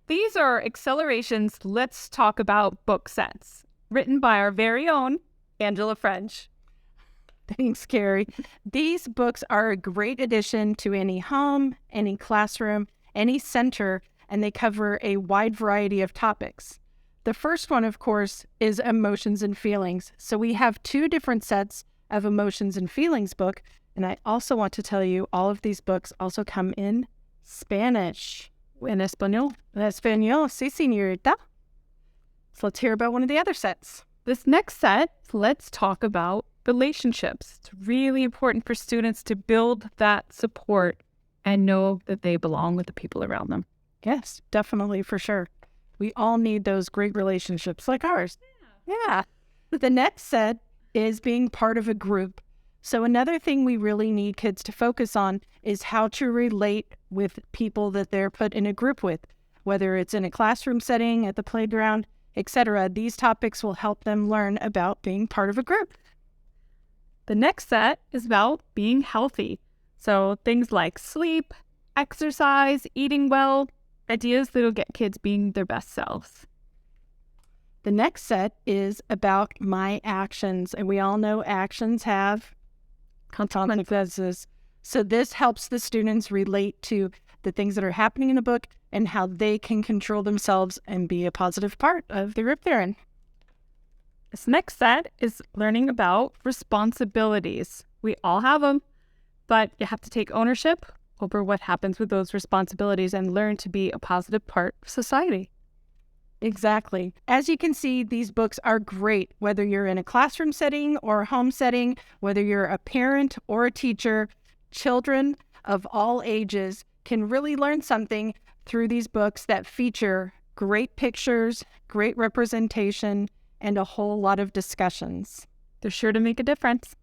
These are Accelerations Let's Talk About book sets, written by our very own Angela French. Thanks, Carrie. These books are a great addition to any home, any classroom, any center, and they cover a wide variety of topics. The first one, of course, is Emotions and Feelings. So we have 2 different sets of Emotions and Feelings book, and I also want to tell you all of these books also come in Spanish. En español. En español, sí, señorita. So let's hear about one of the other sets. This next set, let's talk about relationships. It's really important for students to build that support and know that they belong with the people around them. Yes, definitely, for sure. We all need those great relationships like ours. Yeah. The next set is being part of a group. So another thing we really need kids to focus on is how to relate with people that they're put in a group with, whether it's in a classroom setting, at the playground, etc. These topics will help them learn about being part of a group. The next set is about being healthy. So things like sleep, exercise, eating well, ideas that will get kids being their best selves. The next set is about my actions, and we all know actions have consequences. So this helps the students relate to the things that are happening in the book and how they can control themselves and be a positive part of the group they're in. This next set is learning about responsibilities. We all have them, but you have to take ownership over what happens with those responsibilities and learn to be a positive part of society. Exactly. As you can see, these books are great, whether you're in a classroom setting or a home setting, whether you're a parent or a teacher. Children of all ages can really learn something through these books that feature great pictures, great representation, and a whole lot of discussions. They're sure to make a difference.